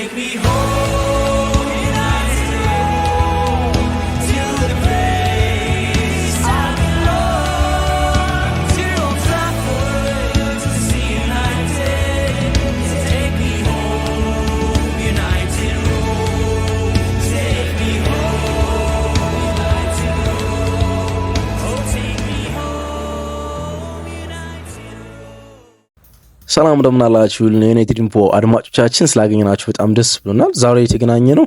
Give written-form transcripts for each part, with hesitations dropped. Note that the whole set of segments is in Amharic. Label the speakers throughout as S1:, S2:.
S1: take me home, United, to the place I belong, to Old Trafford, to see United. Take me home, United Road. Take me home, United Road. Oh, take me home, United Road.
S2: ሰላም እንደምን አላችሁ? ለዩናይትድ ኢንፎ አድማጮቻችን ስላገኘናችሁ በጣም ደስ ብሎናል። ዛሬ የተገናኘ ነው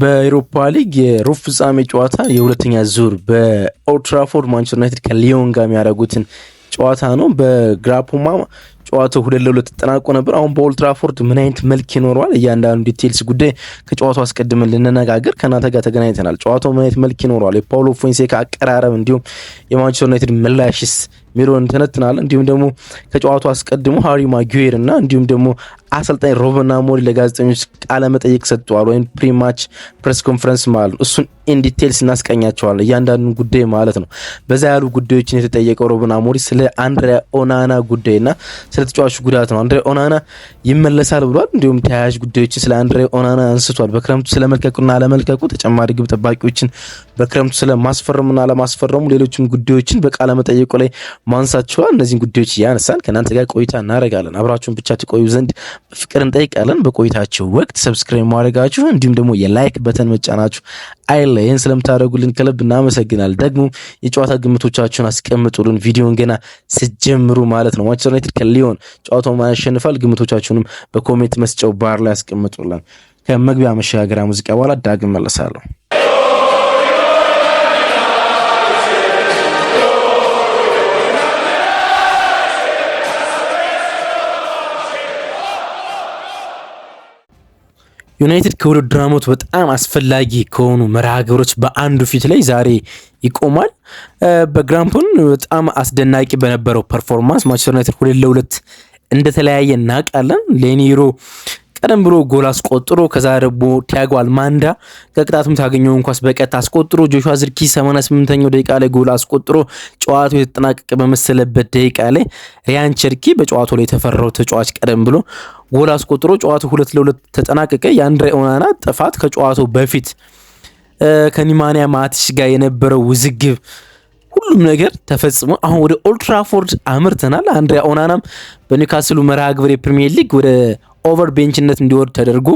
S2: በአውሮፓ ሊግ የሩብ ፍጻሜ ጨዋታ የሁለተኛ ዙር በኦልድ ትራፎርድ ማንቸስተር ዩናይትድ ከሊዮን ጋር የሚያደርጉትን ጨዋታ ነው። በግራፖማ ጨዋታው 2-2 ተጠናቆ ነበር። አሁን በኦልድ ትራፎርድ ምን አይነት መልክ ይኖረዋል? እያንዳንዱ ዲቴይልስ ጉዳይ ከጨዋታው አስቀድመን ልንነጋገር ከናንተ ጋር ተገናኝተናል። ጨዋታው ምን አይነት መልክ ይኖረዋል? የፓውሎ ፎንሴካ አቀራረብ እንዲሁም የማንቸስተር ዩናይትድ ምላሽስ ሚሮን ተነትናል። እንዲሁም ደግሞ ከጨዋታው አስቀድሞ ሃሪ ማጉዌር እና እንዲሁም ደግሞ አሰልጣኝ ሩበን አሞሪም ለጋዜጠኞች ቃለ መጠይቅ ሰጥተዋል፣ ወይም ፕሪማች ፕሬስ ኮንፈረንስ ማለት ነው። እሱን ኢን ዲቴይልስ እናስቀኛቸዋለን እያንዳንዱን ጉዳይ ማለት ነው። በዛ ያሉ ጉዳዮችን የተጠየቀው ሩበን አሞሪም ስለ አንድሪያ ኦናና ጉዳይና ስለ ተጫዋቹ ጉዳት ነው። አንድሪያ ኦናና ይመለሳል ብሏል። እንዲሁም ተያያዥ ጉዳዮችን ስለ አንድሪያ ኦናና አንስቷል። በክረምቱ ስለመልቀቁና አለመልቀቁ፣ ተጨማሪ ግብ ጠባቂዎችን በክረምቱ ስለማስፈረሙና አለማስፈረሙ፣ ሌሎችም ጉዳዮችን በቃለ መጠይቁ ላይ ማንሳቸዋል። እነዚህን ጉዳዮች እያነሳን ከእናንተ ጋር ቆይታ እናደርጋለን። አብራችሁን ብቻ ትቆዩ ዘንድ በፍቅር እንጠይቃለን። በቆይታችሁ ወቅት ሰብስክራይብ ማድረጋችሁ እንዲሁም ደግሞ የላይክ በተን መጫናችሁ አይለየን። ስለምታደርጉልን ከልብ እናመሰግናለን። ደግሞ የጨዋታ ግምቶቻችሁን አስቀምጡልን፣ ቪዲዮን ገና ስትጀምሩ ማለት ነው። ማንቸስተር ዩናይትድ ከሊዮን ጨዋታውን ያሸንፋል? ግምቶቻችሁንም በኮሜንት መስጫው ባር ላይ አስቀምጡልን። ከመግቢያ መሸጋገሪያ ሙዚቃ በኋላ ዳግም መለሳለሁ። ዩናይትድ ከውድድር ዓመቱ በጣም አስፈላጊ ከሆኑ መርሃ ግብሮች በአንዱ ፊት ላይ ዛሬ ይቆማል። በግራምፖን በጣም አስደናቂ በነበረው ፐርፎርማንስ ማንቸስተር ዩናይትድ 2-2 እንደተለያየ እናውቃለን። ሌኒሮ ቀደም ብሎ ጎል አስቆጥሮ ከዛ ደግሞ ቲያጎ አልማንዳ ከቅጣቱም ታገኘውን ኳስ በቀጥታ አስቆጥሮ ጆሹዋ ዝርኪ 88ኛው ደቂቃ ላይ ጎል አስቆጥሮ ጨዋታው የተጠናቀቀ በመሰለበት ደቂቃ ላይ ሪያን ቸርኪ በጨዋታው ላይ የተፈራው ተጫዋች ቀደም ብሎ ጎል አስቆጥሮ ጨዋታው 2-2 ተጠናቀቀ። የአንድሬ ኦናና ጥፋት ከጨዋታው በፊት ከኒማንያ ማቲሽ ጋር የነበረው ውዝግብ ሁሉም ነገር ተፈጽሞ አሁን ወደ ኦልድ ትራፎርድ አምርተናል። አንድሬ ኦናናም በኒውካስሉ መርሃ ግብር የፕሪሚየር ሊግ ወደ ኦቨር ቤንችነት እንዲወርድ ተደርጎ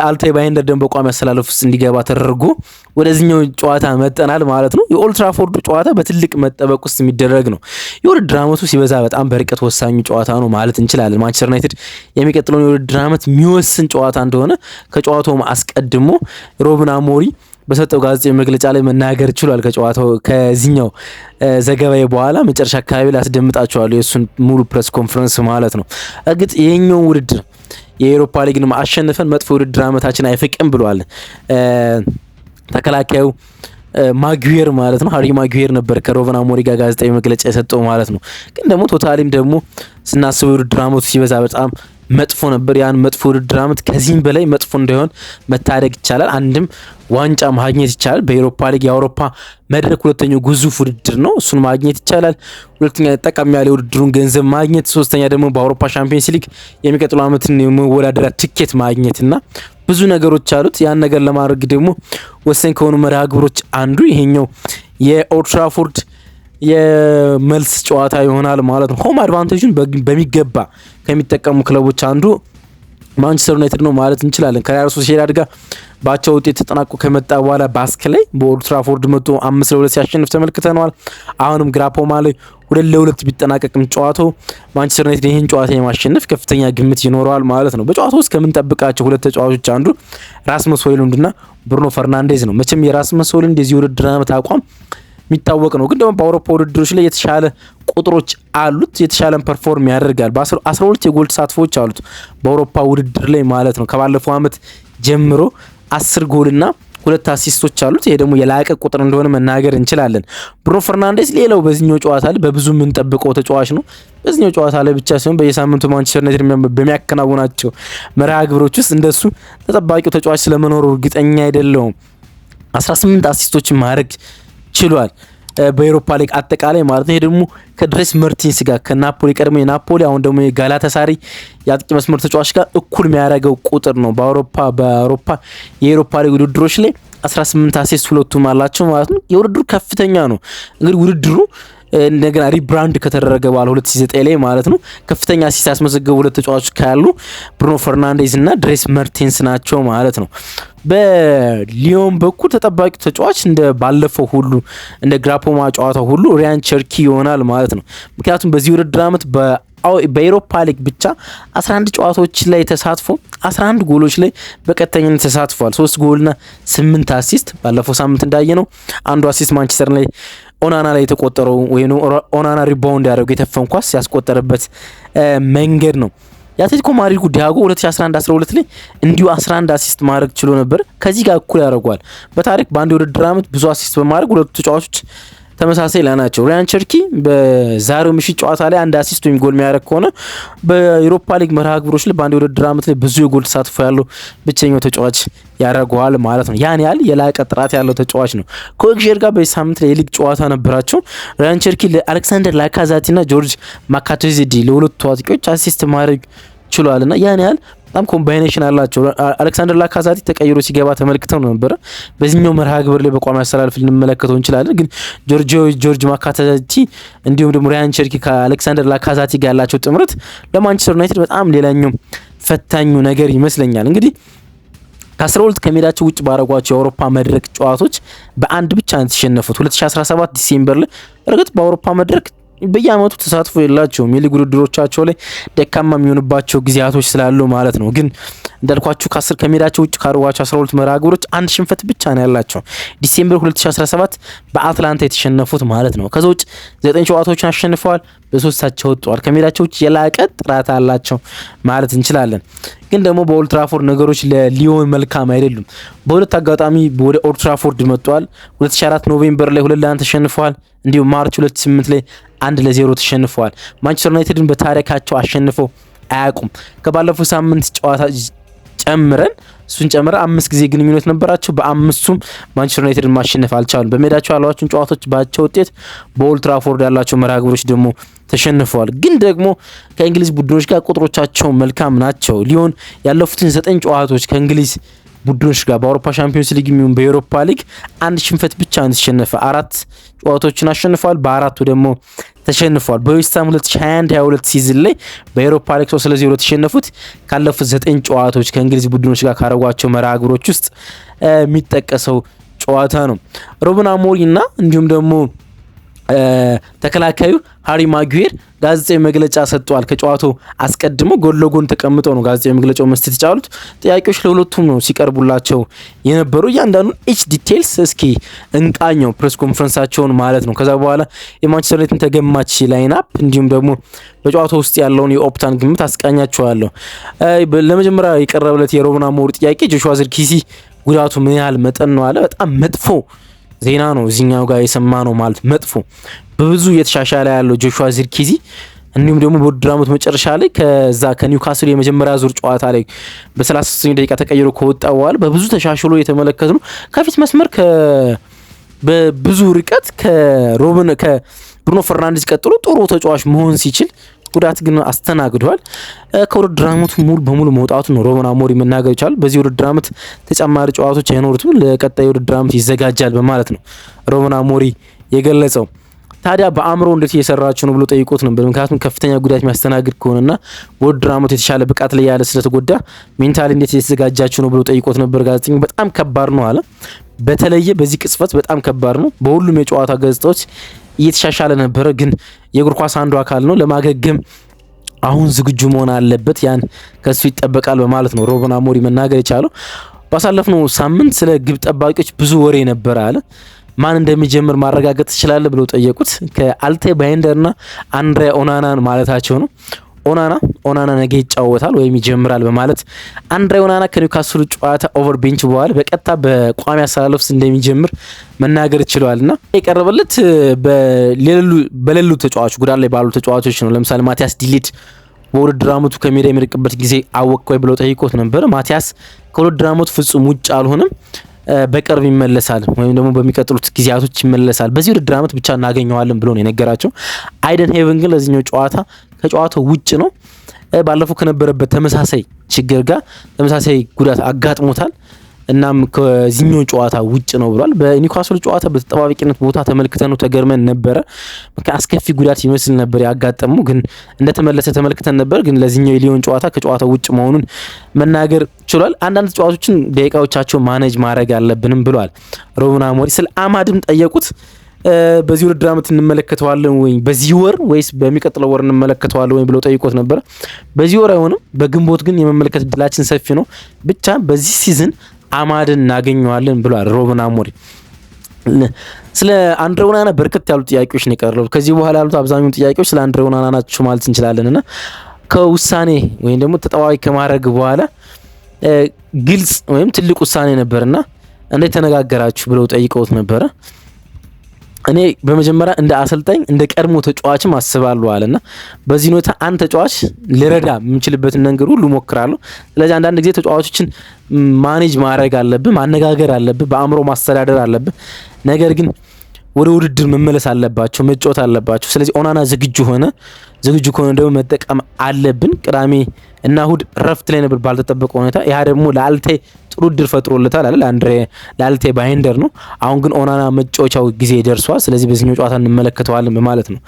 S2: አልታይ ባይንደር ደግሞ በቋሚ አሰላለፍ ውስጥ እንዲገባ ተደርጎ ወደዚህኛው ጨዋታ መጠናል ማለት ነው። የኦልድ ትራፎርድ ጨዋታ በትልቅ መጠበቅ ውስጥ የሚደረግ ነው። የውድድር ዓመቱ ሲበዛ በጣም በርቀት ወሳኙ ጨዋታ ነው ማለት እንችላለን። ማንቸስተር ዩናይትድ የሚቀጥለውን የውድድር ዓመት የሚወስን ጨዋታ እንደሆነ ከጨዋታው አስቀድሞ ሩበን አሞሪም በሰጠው ጋዜጣዊ መግለጫ ላይ መናገር ችሏል። ከጨዋታው ከዚህኛው ዘገባዬ በኋላ መጨረሻ አካባቢ ላይ አስደምጣቸዋለሁ የእሱን ሙሉ ፕሬስ ኮንፈረንስ ማለት ነው። እርግጥ ይሄኛው ውድድር የአውሮፓ ሊግን አሸንፈን መጥፎ ውድድር ዓመታችን አይፈቅም ብሏል ተከላካዩ ማጉዌር ማለት ነው። ሃሪ ማጉዌር ነበር ከሩበን አሞሪም ጋር ጋዜጣዊ መግለጫ የሰጠው ማለት ነው። ግን ደግሞ ቶታሊም ደግሞ ስናስበው ውድድር ዓመቱ ሲበዛ በጣም መጥፎ ነበር። ያን መጥፎ ውድድር ዓመት ከዚህም በላይ መጥፎ እንዳይሆን መታደግ ይቻላል። አንድም ዋንጫ ማግኘት ይቻላል። በአውሮፓ ሊግ የአውሮፓ መድረክ ሁለተኛው ግዙፍ ውድድር ነው። እሱን ማግኘት ይቻላል። ሁለተኛ ጠቃሚ ያለ ውድድሩን ገንዘብ ማግኘት፣ ሶስተኛ ደግሞ በአውሮፓ ሻምፒዮንስ ሊግ የሚቀጥለው ዓመትን የመወዳደሪያ ትኬት ማግኘትና ብዙ ነገሮች አሉት። ያን ነገር ለማድረግ ደግሞ ወሳኝ ከሆኑ መርሃ ግብሮች አንዱ ይሄኛው የኦልድ ትራፎርድ የመልስ ጨዋታ ይሆናል ማለት ነው። ሆም አድቫንቴጁን በሚገባ ከሚጠቀሙ ክለቦች አንዱ ማንቸስተር ዩናይትድ ነው ማለት እንችላለን። ከሪያል ሶሲዳድ ጋር ባቻ ውጤት ተጠናቆ ከመጣ በኋላ ባስክ ላይ በኦልድ ትራፎርድ መጥቶ 5-2 ሲያሸንፍ ተመልክተናል። አሁንም ግራፖማ ላይ 2-2 ቢጠናቀቅም ጨዋታው ማንቸስተር ዩናይትድ ይህን ጨዋታ የማሸነፍ ከፍተኛ ግምት ይኖረዋል ማለት ነው። በጨዋታው ውስጥ ከምንጠብቃቸው ሁለት ተጫዋቾች አንዱ ራስመስ ሆይሉንድና ብሩኖ ፈርናንዴዝ ነው። መቼም የራስመስ ሆይሉንድ የዚህ ውድድር ዓመት አቋም የሚታወቅ ነው። ግን ደግሞ በአውሮፓ ውድድሮች ላይ የተሻለ ቁጥሮች አሉት፣ የተሻለን ፐርፎርም ያደርጋል። በ12 የጎል ተሳትፎች አሉት በአውሮፓ ውድድር ላይ ማለት ነው። ከባለፈው ዓመት ጀምሮ 10 ጎልና 2 አሲስቶች አሉት። ይሄ ደግሞ የላቀ ቁጥር እንደሆነ መናገር እንችላለን። ብሩኖ ፈርናንዴዝ ሌላው በዚህኛው ጨዋታ ላይ በብዙ የምንጠብቀው ተጫዋች ነው። በዚህኛው ጨዋታ ላይ ብቻ ሳይሆን በየሳምንቱ ማንቸስተር ዩናይትድ በሚያከናውናቸው መርሃ ግብሮች ውስጥ እንደሱ ተጠባቂው ተጫዋች ስለመኖሩ እርግጠኛ አይደለሁም። 18 አሲስቶችን ማድረግ ችሏል። በኤሮፓ ሊግ አጠቃላይ ማለት ነው። ይሄ ደግሞ ከድሬስ መርቲንስ ጋር ከናፖሊ ቀድሞ የናፖሊ አሁን ደግሞ የጋላታሳሪ የአጥቂ መስመር ተጫዋች ጋር እኩል የሚያደርገው ቁጥር ነው። በአውሮፓ የኤሮፓ ሊግ ውድድሮች ላይ 18 አሲስት ሁለቱም አላቸው ማለት ነው። የውድድሩ ከፍተኛ ነው። እንግዲህ ውድድሩ እንደገና ሪብራንድ ከተደረገ በኋላ 2009 ላይ ማለት ነው ከፍተኛ አሲስት ያስመዘገቡ ሁለት ተጫዋቾች ካሉ ብሩኖ ፈርናንዴዝ እና ድሬስ መርቴንስ ናቸው ማለት ነው። በሊዮን በኩል ተጠባቂ ተጫዋች እንደ ባለፈው ሁሉ እንደ ግራፖማ ጨዋታው ሁሉ ሪያን ቸርኪ ይሆናል ማለት ነው። ምክንያቱም በዚህ ውድድር ዓመት በኤሮፓ ሊግ ብቻ 11 ጨዋታዎች ላይ ተሳትፎ 11 ጎሎች ላይ በቀጥተኝነት ተሳትፏል። 3 ጎልና 8 አሲስት። ባለፈው ሳምንት እንዳየነው አንዱ አሲስት ማንቸስተር ላይ ኦናና ላይ የተቆጠረው ወይም ኦናና ሪባውንድ ያደረገው የተፈን ኳስ ያስቆጠረበት መንገድ ነው። የአትሌቲኮ ማድሪድ ዲያጎ 2011-12 ላይ እንዲሁ 11 አሲስት ማድረግ ችሎ ነበር። ከዚህ ጋር እኩል ያደርገዋል። በታሪክ በአንድ የውድድር ዓመት ብዙ አሲስት በማድረግ ሁለቱ ተጫዋቾች ተመሳሳይ ላይ ናቸው። ሪያን ቸርኪ በዛሬው ምሽት ጨዋታ ላይ አንድ አሲስት ወይም ጎል የሚያደርግ ከሆነ በዩሮፓ ሊግ መርሃ ግብሮች ላይ በአንድ የውድድር ዓመት ላይ ብዙ የጎል ተሳትፎ ያለው ብቸኛው ተጫዋች ያደርገዋል ማለት ነው። ያን ያህል የላቀ ጥራት ያለው ተጫዋች ነው። ከኦግሼር ጋር በዚህ ሳምንት ላይ የሊግ ጨዋታ ነበራቸው። ሪያን ቸርኪ ለአሌክሳንደር ላካዛቲ እና ጆርጅ ማካቶዚዲ ለሁለቱ አጥቂዎች አሲስት ማድረግ ችሏል እና ያን ያህል በጣም ኮምባይኔሽን አላቸው። አሌክሳንደር ላካዛቲ ተቀይሮ ሲገባ ተመልክተው ነበረ። በዚህኛው መርሃ ግብር ላይ በቋሚ አሰላለፍ ልንመለከተው እንችላለን። ግን ጆርጅ ማካታቲ እንዲሁም ደግሞ ሪያን ቸርኪ ከአሌክሳንደር ላካዛቲ ጋር ያላቸው ጥምረት ለማንቸስተር ዩናይትድ በጣም ሌላኛው ፈታኙ ነገር ይመስለኛል። እንግዲህ ከ12 ከሜዳቸው ውጭ ባረጓቸው የአውሮፓ መድረክ ጨዋታዎች በአንድ ብቻ ነው የተሸነፉት። 2017 ዲሴምበር ላይ እርግጥ በአውሮፓ መድረክ በየአመቱ ተሳትፎ የላቸውም። የሊግ ውድድሮቻቸው ላይ ደካማ የሚሆንባቸው ጊዜያቶች ስላሉ ማለት ነው። ግን እንዳልኳችሁ ከሜዳቸው ውጭ ካረጓቸው 12 መርሃ ግብሮች አንድ ሽንፈት ብቻ ነው ያላቸው። ዲሴምበር 2017 በአትላንታ የተሸነፉት ማለት ነው። ከዛ ውጭ 9 ጨዋታዎችን አሸንፈዋል፣ በሶስታቸው ወጥተዋል። ከሜዳቸው ውጭ የላቀ ጥራት አላቸው ማለት እንችላለን። ግን ደግሞ በኦልድ ትራፎርድ ነገሮች ለሊዮን መልካም አይደሉም። በሁለት አጋጣሚ ወደ ኦልድ ትራፎርድ መጥተዋል። 2004 ኖቬምበር ላይ 2-1 ተሸንፈዋል። እንዲሁም ማርች 2008 ላይ 1-0 ተሸንፈዋል። ማንቸስተር ዩናይትድን በታሪካቸው አሸንፈው አያውቁም። ከባለፈው ሳምንት ጨዋታ ጨምረን 5 ጊዜ ግንኙነት ነበራቸው። በአምስቱም ማንቸስተር ዩናይትድን ማሸነፍ አልቻሉም። በሜዳቸው ያሏቸውን ጨዋታዎች ባቸው ውጤት በኦልድ ትራፎርድ ያላቸው መርሃ ግብሮች ደግሞ ተሸንፈዋል። ግን ደግሞ ከእንግሊዝ ቡድኖች ጋር ቁጥሮቻቸው መልካም ናቸው። ሊዮን ያለፉትን 9 ጨዋታዎች ከእንግሊዝ ቡድኖች ጋር በአውሮፓ ሻምፒዮንስ ሊግ የሚሆን በኤሮፓ ሊግ አንድ ሽንፈት ብቻ ነው ተሸነፈ። 4 ጨዋታዎችን አሸንፏል፣ በአራቱ ደግሞ ተሸንፏል። በዌስትሃም 2021-22 ሲዝን ላይ በኤሮፓ ሊግ 3-0 ተሸነፉት። ካለፉት 9 ጨዋታዎች ከእንግሊዝ ቡድኖች ጋር ካረጓቸው መርሃ ግብሮች ውስጥ የሚጠቀሰው ጨዋታ ነው። ሩበን አሞሪም እና እንዲሁም ደግሞ ተከላካዩ ሃሪ ማጉዌር ጋዜጣዊ መግለጫ ሰጥቷል። ከጨዋታው አስቀድሞ ጎን ለጎን ተቀምጠው ነው ጋዜጣዊ መግለጫው መስጠት የቻሉት። ጥያቄዎች ለሁለቱም ነው ሲቀርቡላቸው የነበሩ። እያንዳንዱን ኤች ዲቴይልስ እስኪ እንቃኘው ፕሬስ ኮንፈረንሳቸውን ማለት ነው። ከዛ በኋላ የማንቸስተር ዩናይትድ ተገማች ላይንአፕ እንዲሁም ደግሞ በጨዋታው ውስጥ ያለውን የኦፕታን ግምት አስቃኛቸዋለሁ። ለመጀመሪያ የቀረበለት የሩበን አሞሪም ጥያቄ ጆሹዋ ዚርክዚ ጉዳቱ ምን ያህል መጠን ነው አለ። በጣም መጥፎ ዜና ነው እዚህኛው ጋር የሰማ ነው ማለት መጥፎ። በብዙ እየተሻሻለ ያለው ጆሹዋ ዚርክዚ እንዲሁም ደግሞ በውድድር ዓመቱ መጨረሻ ላይ ከኒውካስል የመጀመሪያ ዙር ጨዋታ ላይ በ33 ደቂቃ ተቀይሮ ከወጣ በኋላ በብዙ ተሻሽሎ የተመለከት ነው። ከፊት መስመር በብዙ ርቀት ከብሩኖ ፈርናንዴዝ ቀጥሎ ጥሩ ተጫዋች መሆን ሲችል ጉዳት ግን አስተናግዷል። ከውድድር ዓመቱ ሙሉ በሙሉ መውጣቱ ነው ሩበን አሞሪም መናገር ይቻላል። በዚህ ውድድር ዓመት ተጨማሪ ጨዋታዎች አይኖሩትም፣ ለቀጣይ ውድድር ዓመት ይዘጋጃል በማለት ነው ሩበን አሞሪም የገለጸው። ታዲያ በአእምሮ እንዴት እየሰራችሁ ነው ብሎ ጠይቆት ነበር። ምክንያቱም ከፍተኛ ጉዳት የሚያስተናግድ ከሆነና በውድድር ዓመቱ የተሻለ ብቃት ላይ ያለ ስለተጎዳ ሜንታሊ እንዴት እየተዘጋጃችሁ ነው ብሎ ጠይቆት ነበር ጋዜጠኛው። በጣም ከባድ ነው አለ። በተለየ በዚህ ቅጽበት በጣም ከባድ ነው። በሁሉም የጨዋታ ገጽታዎች እየተሻሻለ ነበረ፣ ግን የእግር ኳስ አንዱ አካል ነው። ለማገገም አሁን ዝግጁ መሆን አለበት፣ ያን ከሱ ይጠበቃል በማለት ነው ሩበን አሞሪም መናገር የቻለው። ባሳለፍነው ሳምንት ስለ ግብ ጠባቂዎች ብዙ ወሬ ነበረ አለ። ማን እንደሚጀምር ማረጋገጥ ትችላለህ ብለው ጠየቁት። ከአልቴ ባይንደርና አንድሬ ኦናናን ማለታቸው ነው። ኦናና ነገ ይጫወታል ወይም ይጀምራል በማለት አንድሬ ኦናና ከኒውካስሉ ጨዋታ ኦቨር ቤንች በኋላ በቀጥታ በቋሚ አሰላለፍ እንደሚጀምር መናገር ይችላልና የቀረበለት በሌሉ ተጫዋቾች ጉዳት ላይ ባሉ ተጫዋቾች ነው። ለምሳሌ ማቲያስ ዲሊት በውድድር ዓመቱ ከሜዳ የሚርቅበት ጊዜ አወቅ ወይ ብለው ጠይቆት ነበር። ማቲያስ ከውድድር ዓመቱ ፍጹም ውጭ አልሆነም። በቅርብ ይመለሳል ወይም ደግሞ በሚቀጥሉት ጊዜያቶች ይመለሳል፣ በዚህ ውድድር ዓመት ብቻ እናገኘዋለን ብሎ ነው የነገራቸው። አይደን ሄቨን ግን ለዚህኛው ጨዋታ ከጨዋታው ውጭ ነው። ባለፈው ከነበረበት ተመሳሳይ ችግር ጋር ተመሳሳይ ጉዳት አጋጥሞታል። እናም ከዚህኛው ጨዋታ ውጭ ነው ብሏል። በኒውካስል ጨዋታ በተጠባባቂነት ቦታ ተመልክተን ነው ተገርመን ነበረ። አስከፊ ጉዳት ይመስል ነበር ያጋጠመው፣ ግን እንደተመለሰ ተመልክተን ነበር። ግን ለዚህኛው የሊዮን ጨዋታ ከጨዋታው ውጭ መሆኑን መናገር ችሏል። አንዳንድ ተጫዋቾችን ደቂቃዎቻቸው ማኔጅ ማድረግ አለብንም ብሏል ሩበን አሞሪም። ስለ አማድም ጠየቁት። በዚህ ውድድር ዓመት እንመለከተዋለን ወይ በዚህ ወር ወይስ በሚቀጥለው ወር እንመለከተዋለን ወይ ብለው ጠይቆት ነበር። በዚህ ወር አይሆንም፣ በግንቦት ግን የመመልከት እድላችን ሰፊ ነው። ብቻ በዚህ ሲዝን አማድን እናገኘዋለን ብሏል ሩበን አሞሪም። ስለ አንድሬ ኦናና በርከት ያሉ ጥያቄዎች ነው የቀረቡት። ከዚህ በኋላ ያሉት አብዛኛው ጥያቄዎች ስለ አንድሬ ኦናና ናቸው ማለት እንችላለንና ከውሳኔ ወይም ደግሞ ተጠባባቂ ከማድረግ በኋላ ግልጽ ወይም ትልቅ ውሳኔ ነበርና እንዴት ተነጋገራችሁ ብለው ጠይቀውት ነበረ። እኔ በመጀመሪያ እንደ አሰልጣኝ እንደ ቀድሞ ተጫዋችም አስባለሁ አለና በዚህ ሁኔታ አንድ ተጫዋች ልረዳ የምንችልበትን ነገር ሁሉ ሞክራለሁ። ስለዚህ አንዳንድ ጊዜ ተጫዋቾችን ማኔጅ ማድረግ አለብህ፣ ማነጋገር አለብህ፣ በአእምሮ ማስተዳደር አለብህ። ነገር ግን ወደ ውድድር መመለስ አለባቸው፣ መጫወት አለባቸው። ስለዚህ ኦናና ዝግጁ ከሆነ ደግሞ መጠቀም አለብን። ቅዳሜ እና እሁድ ረፍት ላይ ነበር ባልተጠበቀ ሁኔታ። ያ ደግሞ ለአልታይ ጥሩ እድል ፈጥሮለታል አለ ለአልታይ ባይንደር ነው። አሁን ግን ኦናና መጫወቻው ጊዜ ደርሷል። ስለዚህ በዚህኛው ጨዋታ እንመለከተዋለን በማለት ነው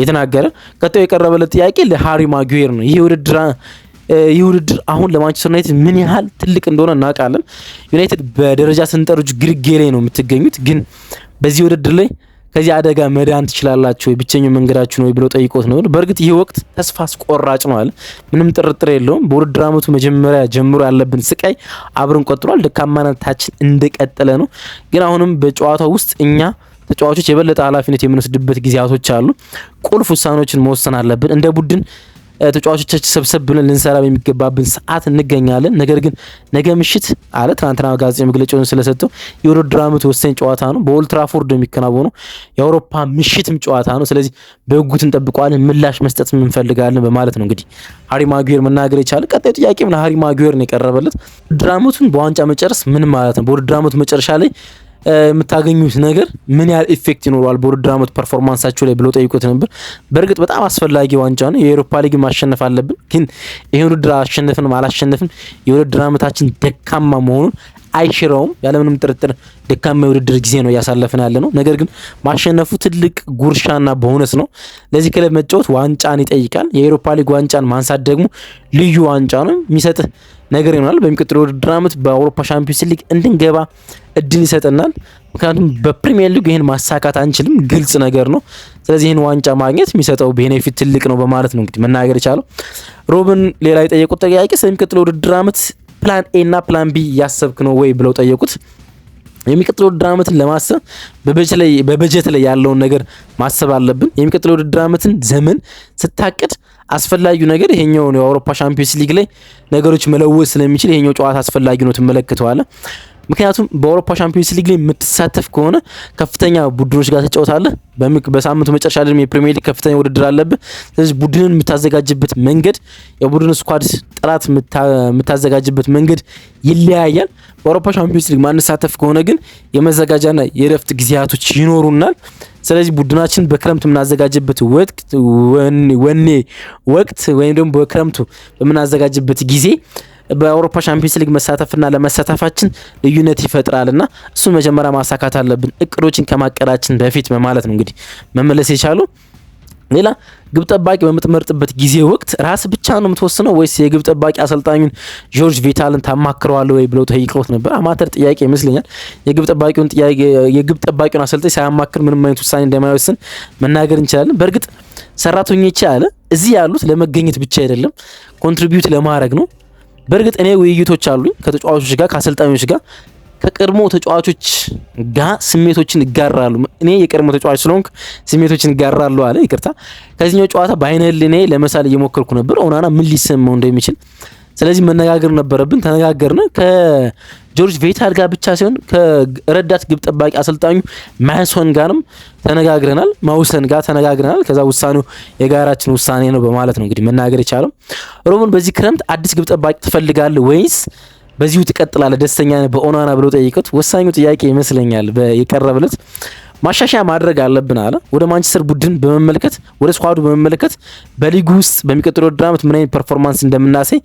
S2: የተናገረ። ቀጥሎ የቀረበለት ጥያቄ ለሃሪ ማጉዌር ነው። ይህ ውድድር አሁን ለማንቸስተር ዩናይትድ ምን ያህል ትልቅ እንደሆነ እናውቃለን። ዩናይትድ በደረጃ ሰንጠረዡ ግርጌ ላይ ነው የምትገኙት፣ ግን በዚህ ውድድር ላይ ከዚህ አደጋ መዳን ትችላላችሁ ወይ ብቸኛው መንገዳችሁ ነው ብለው ጠይቆት ነው። በእርግጥ ይህ ወቅት ተስፋ አስቆራጭ ነው አለ። ምንም ጥርጥር የለውም። በውድድር ዓመቱ መጀመሪያ ጀምሮ ያለብን ስቃይ አብረን ቆጥሯል። ደካማነታችን እንደቀጠለ ነው። ግን አሁንም በጨዋታው ውስጥ እኛ ተጫዋቾች የበለጠ ኃላፊነት የምንወስድበት ጊዜያቶች አሉ። ቁልፍ ውሳኔዎችን መወሰን አለብን። እንደ ቡድን ተጫዋቾቻችን ሰብሰብ ብለን ልንሰራ በሚገባብን ሰዓት እንገኛለን። ነገር ግን ነገ ምሽት አለ ትናንትና ጋዜጣዊ መግለጫውን ስለሰጠው የውድድር ዓመቱ ወሳኝ ጨዋታ ነው። በኦልድ ትራፎርድ የሚከናወነው የአውሮፓ ምሽትም ጨዋታ ነው። ስለዚህ በጉጉት እንጠብቀዋለን፣ ምላሽ መስጠት እንፈልጋለን በማለት ነው እንግዲህ ሃሪ ማጉዌር መናገር የቻለ። ቀጣዩ ጥያቄም ለሃሪ ማጉዌር ነው የቀረበለት። ውድድር ዓመቱን በዋንጫ መጨረስ ምን ማለት ነው? በውድድር ዓመቱ መጨረሻ ላይ የምታገኙት ነገር ምን ያህል ኢፌክት ይኖረዋል በውድድር ዓመት ፐርፎርማንሳችሁ ላይ ብሎ ጠይቆት ነበር። በእርግጥ በጣም አስፈላጊ ዋንጫ ነው። የአውሮፓ ሊግ ማሸነፍ አለብን። ግን ይሄን ውድድር አላሸነፍንም የውድድር ዓመታችን ደካማ መሆኑን አይሽረውም። ያለምንም ጥርጥር ደካማ የውድድር ጊዜ ነው እያሳለፍን ያለ ነው። ነገር ግን ማሸነፉ ትልቅ ጉርሻና ቦነስ ነው። ለዚህ ክለብ መጫወት ዋንጫን ይጠይቃል። የአውሮፓ ሊግ ዋንጫን ማንሳት ደግሞ ልዩ ዋንጫ ነው የሚሰጥህ ነገር ይሆናል። በሚቀጥለው ውድድር ዓመት በአውሮፓ ሻምፒዮንስ ሊግ እንድንገባ እድል ይሰጠናል። ምክንያቱም በፕሪሚየር ሊግ ይህን ማሳካት አንችልም፣ ግልጽ ነገር ነው። ስለዚህ ይህን ዋንጫ ማግኘት የሚሰጠው ቤኔፊት ትልቅ ነው በማለት ነው እንግዲህ መናገር የቻለው ሩበን። ሌላ የጠየቁት ጥያቄ ስለሚቀጥለው ውድድር ዓመት ፕላን ኤ እና ፕላን ቢ ያሰብክ ነው ወይ ብለው ጠየቁት። የሚቀጥለው ውድድር ዓመትን ለማሰብ በበጀት ላይ ያለውን ነገር ማሰብ አለብን። የሚቀጥለው ውድድር ዓመትን ዘመን ስታቅድ አስፈላጊው ነገር ይሄኛው የአውሮፓ ሻምፒዮንስ ሊግ ላይ ነገሮች መለወጥ ስለሚችል ይሄኛው ጨዋታ አስፈላጊ ነው ትመለከተዋለህ። ምክንያቱም በአውሮፓ ሻምፒዮንስ ሊግ ላይ የምትሳተፍ ከሆነ ከፍተኛ ቡድኖች ጋር ተጫወታለህ። በሳምንቱ መጨረሻ ደግሞ የፕሪሚየር ሊግ ከፍተኛ ውድድር አለብህ። ስለዚህ ቡድንን የምታዘጋጅበት መንገድ የቡድን ስኳድ ጥራት የምታዘጋጅበት መንገድ ይለያያል። በአውሮፓ ሻምፒዮንስ ሊግ ማንሳተፍ ከሆነ ግን የመዘጋጃና የረፍት ጊዜያቶች ይኖሩናል። ስለዚህ ቡድናችን በክረምት የምናዘጋጅበት ወቅት ወይም ደግሞ በክረምቱ በምናዘጋጅበት ጊዜ በአውሮፓ ሻምፒዮንስ ሊግ መሳተፍና ለመሳተፋችን ልዩነት ይፈጥራልና እሱን መጀመሪያ ማሳካት አለብን እቅዶችን ከማቀዳችን በፊት በማለት ነው እንግዲህ መመለስ የቻለው። ሌላ ግብ ጠባቂ በምትመርጥበት ጊዜ ወቅት ራስ ብቻ ነው የምትወስነው ወይስ የግብ ጠባቂ አሰልጣኙን ጆርጅ ቪታልን ታማክረዋለህ ወይ ብለው ጠይቀውት ነበር። አማተር ጥያቄ ይመስለኛል። የግብ ጠባቂውን አሰልጣኝ ሳያማክር ምንም አይነት ውሳኔ እንደማይወስን መናገር እንችላለን። በእርግጥ ሰራተኞች አለ እዚህ ያሉት ለመገኘት ብቻ አይደለም፣ ኮንትሪቢዩት ለማድረግ ነው። በእርግጥ እኔ ውይይቶች አሉኝ ከተጫዋቾች ጋር ከአሰልጣኞች ጋር ከቀድሞ ተጫዋቾች ጋር ስሜቶችን ይጋራሉ። እኔ የቀድሞ ተጫዋች ስለሆንኩ ስሜቶችን ይጋራሉ አለ። ይቅርታ ከዚህኛው ጨዋታ በአይነህልኔ ለመሳል እየሞከርኩ ነበር ኦናና ምን ሊሰማው እንደሚችል። ስለዚህ መነጋገር ነበረብን። ተነጋገርን። ከጆርጅ ቬታል ጋር ብቻ ሳይሆን ከረዳት ግብ ጠባቂ አሰልጣኙ ማውሰን ጋርም ተነጋግረናል። ከዛ ውሳኔው የጋራችን ውሳኔ ነው በማለት ነው እንግዲህ መናገር የቻለው። ሩበን በዚህ ክረምት አዲስ ግብ ጠባቂ ትፈልጋለህ ወይስ በዚሁ ትቀጥላለህ ደስተኛ ነህ በኦናና ብሎ ጠይቁት። ወሳኙ ጥያቄ ይመስለኛል የቀረበለት። ማሻሻያ ማድረግ አለብን አለ። ወደ ማንቸስተር ቡድን በመመልከት ወደ ስኳዱ በመመልከት በሊጉ ውስጥ በሚቀጥለው ዓመት ምን አይነት ፐርፎርማንስ እንደምናሳይ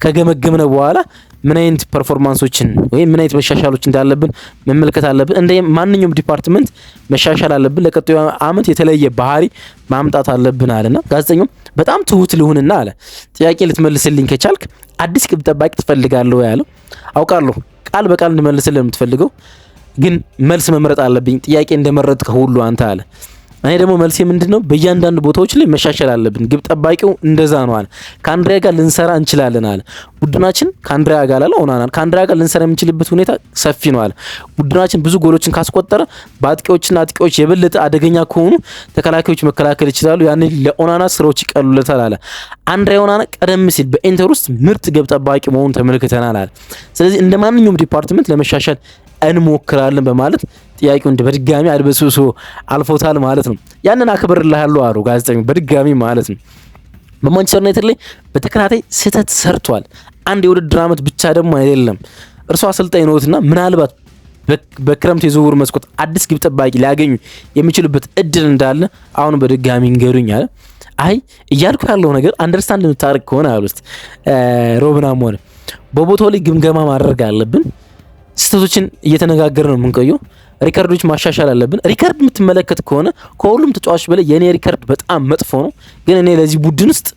S2: ከገመገምነ በኋላ ምን አይነት ፐርፎርማንሶችን ወይም ምን አይነት መሻሻሎች እንዳለብን መመልከት አለብን። እንደ ማንኛውም ዲፓርትመንት መሻሻል አለብን። ለቀጣዩ ዓመት የተለየ ባህሪ ማምጣት አለብን አለና ጋዜጠኛው በጣም ትሁት ልሁንና አለ ጥያቄ ልትመልስልኝ ከቻልክ አዲስ ግብ ጠባቂ ትፈልጋለህ ያለው። አውቃለሁ ቃል በቃል እንድመልስልህ የምትፈልገው ግን መልስ መምረጥ አለብኝ ጥያቄ እንደመረጥከው ሁሉ አንተ አለ። እኔ ደግሞ መልሴ ምንድነው በእያንዳንዱ ቦታዎች ላይ መሻሻል አለብን። ግብ ጠባቂው እንደዛ ነው አለ። ከአንድሪያ ጋር ልንሰራ እንችላለን አለ። ቡድናችን ከአንድሪያ ጋር አለ ኦናና ከአንድሪያ ጋር ልንሰራ የምንችልበት ሁኔታ ሰፊ ነው አለ። ቡድናችን ብዙ ጎሎችን ካስቆጠረ በአጥቂዎችና አጥቂዎች የበለጠ አደገኛ ከሆኑ ተከላካዮች መከላከል ይችላሉ። ያን ለኦናና ስራዎች ይቀሉለታል አለ። አንድሪያ ኦናና ቀደም ሲል በኢንተር ውስጥ ምርጥ ግብ ጠባቂ መሆኑን ተመልክተናል አለ። ስለዚህ እንደ ማንኛውም ዲፓርትመንት ለመሻሻል እንሞክራለን በማለት ጥያቄውን በድጋሚ አድበስብሶ አልፎታል ማለት ነው። ያንን አክብርልሃለሁ አሉ ጋዜጠኛው በድጋሚ ማለት ነው። በማንቸስተር ዩናይትድ ላይ በተከታታይ ስህተት ሰርቷል። አንድ የውድድር ዓመት ብቻ ደግሞ አይደለም። እርሱ አሰልጣኝ ነውና ምናልባት በክረምት የዝውውር መስኮት አዲስ ግብ ጠባቂ ሊያገኙ የሚችሉበት እድል እንዳለ አሁን በድጋሚ እንገሩኝ አለ። አይ እያልኩ ያለው ነገር አንደርስታንድ የምታደርግ ከሆነ አሉት ሮብን አሞሪም በቦታው ላይ ግምገማ ማድረግ አለብን። ስህተቶችን እየተነጋገር ነው የምንቆየው። ሪከርዶች ማሻሻል አለብን። ሪከርድ የምትመለከት ከሆነ ከሁሉም ተጫዋቾች በላይ የኔ ሪከርድ በጣም መጥፎ ነው፣ ግን እኔ ለዚህ ቡድን ውስጥ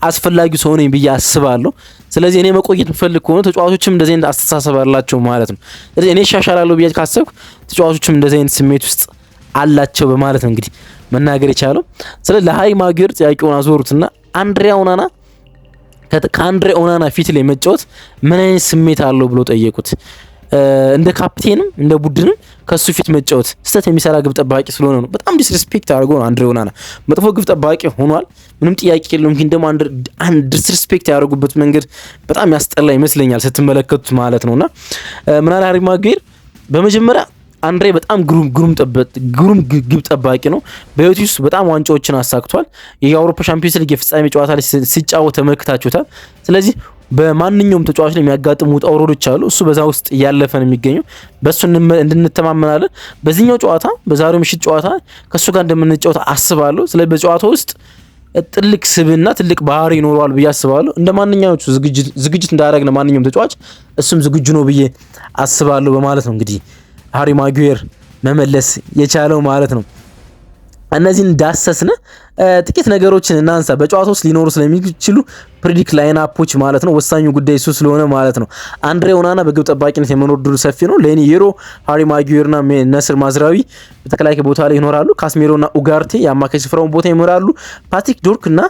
S2: አስፈላጊ ሰው ነኝ ብዬ አስባለሁ። ስለዚህ እኔ መቆየት የምፈልግ ከሆነ ተጫዋቾችም እንደዚህ አይነት አስተሳሰብ አላቸው ማለት ነው። ስለዚህ እኔ እሻሻላለሁ ብዬ ካሰብኩ ተጫዋቾችም እንደዚህ አይነት ስሜት ውስጥ አላቸው በማለት ነው እንግዲህ መናገር የቻለው። ስለዚህ ለሃሪ ማጉዌር ጥያቄውን አዞሩትና አንድሪያ ኦናና ከአንድሪያ ኦናና ፊት ላይ መጫወት ምን አይነት ስሜት አለው ብሎ ጠየቁት። እንደ ካፕቴንም እንደ ቡድንም ከሱ ፊት መጫወት ስህተት የሚሰራ ግብ ጠባቂ ስለሆነ ነው። በጣም ዲስሪስፔክት አድርጎ ነው አንድሬ ኦናና መጥፎ ግብ ጠባቂ ሆኗል፣ ምንም ጥያቄ የለውም። ግን ደግሞ አንድ ዲስሪስፔክት ያደርጉበት መንገድ በጣም ያስጠላ ይመስለኛል ስትመለከቱት ማለት ነውና ምናል ሃሪ ማጉዌር በመጀመሪያ አንድሬ በጣም ግሩም ግብ ጠባቂ ነው። በህይወቱ ውስጥ በጣም ዋንጫዎችን አሳክቷል። የአውሮፓ ቻምፒየንስ ሊግ የፍጻሜ ጨዋታ ላይ ሲጫወት ተመልክታችሁታል። ስለዚህ በማንኛውም ተጫዋች ላይ የሚያጋጥሙ ውጣ ውረዶች አሉ። እሱ በዛ ውስጥ እያለፈ ነው የሚገኘው። በሱ እንድንተማመናለን። በዚህኛው ጨዋታ በዛሬው ምሽት ጨዋታ ከሱ ጋር እንደምንጫወት አስባለሁ። ስለዚህ በጨዋታው ውስጥ ትልቅ ስብና ትልቅ ባህሪ ይኖረዋል ብዬ አስባለሁ። እንደ ማንኛዎቹ ዝግጅት እንዳደረግነ ማንኛውም ተጫዋች እሱም ዝግጁ ነው ብዬ አስባለሁ በማለት ነው እንግዲህ ሃሪ ማጉዌር መመለስ የቻለው ማለት ነው። እነዚህን ዳሰስነ ጥቂት ነገሮችን እናንሳ። በጨዋታው ውስጥ ሊኖሩ ስለሚችሉ ፕሪዲክት ላይን አፖች ማለት ነው። ወሳኙ ጉዳይ እሱ ስለሆነ ማለት ነው። አንድሬ ኦናና በግብ ጠባቂነት የመኖር ድሉ ሰፊ ነው። ሌኒ የሮ፣ ሃሪ ማጉዌርና ነስር ማዝራዊ በተከላካይ ቦታ ላይ ይኖራሉ። ካስሜሮና ኡጋርቴ የአማካይ ስፍራውን ቦታ ይመራሉ። ፓትሪክ ዶርክና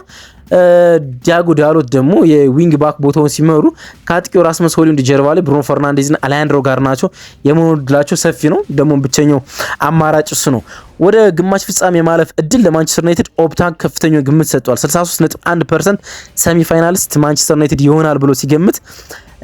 S2: ዲያጎ ዳሎት ደግሞ የዊንግ ባክ ቦታውን ሲመሩ ከአጥቂው ራስመስ ሆይሉንድ ጀርባ ላይ ብሩኖ ፈርናንዴዝና አሌሃንድሮ ጋርናቾ የመኖር ድላቸው ሰፊ ነው። ደግሞ ብቸኛው አማራጭ እሱ ነው። ወደ ግማሽ ፍጻሜ ማለፍ እድል ለማንቸስተር ዩናይትድ ኦፕታ ከፍተኛ ግምት ሰጥቷል። 63.1% ሰሚ ፋይናሊስት ማንቸስተር ዩናይትድ ይሆናል ብሎ ሲገምት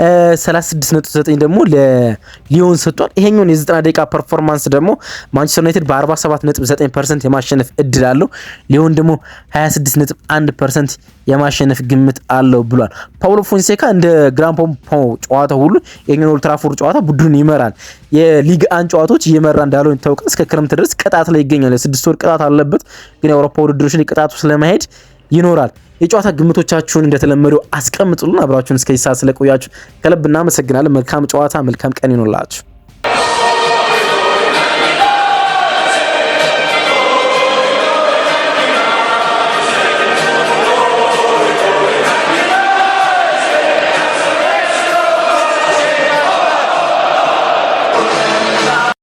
S2: 36.9 ደግሞ ለሊዮን ሰጥቷል። ይሄኛውን የ90 ደቂቃ ፐርፎርማንስ ደግሞ ማንቸስተር ዩናይትድ በ47.9% የማሸነፍ እድል አለው። ሊዮን ደግሞ 26.1% የማሸነፍ ግምት አለው ብሏል። ፓውሎ ፎንሴካ እንደ ግራን ፖምፖ ጨዋታ ሁሉ የኛው ኦልድ ትራፎርድ ጨዋታ ቡድኑን ይመራል። የሊግ አን ጨዋታዎች እየመራ እንዳለው ይታወቃል። እስከ ክረምት ድረስ ቅጣት ላይ ይገኛል። 6 ወር ቅጣት አለበት። ግን የአውሮፓ ውድድሮች ላይ ቅጣቱ ስለማሄድ ይኖራል። የጨዋታ ግምቶቻችሁን እንደተለመደው አስቀምጡልን። አብራችሁን እስከ ይሳ ስለቆያችሁ ከልብ እናመሰግናለን። መልካም ጨዋታ፣ መልካም ቀን ይኖርላችሁ።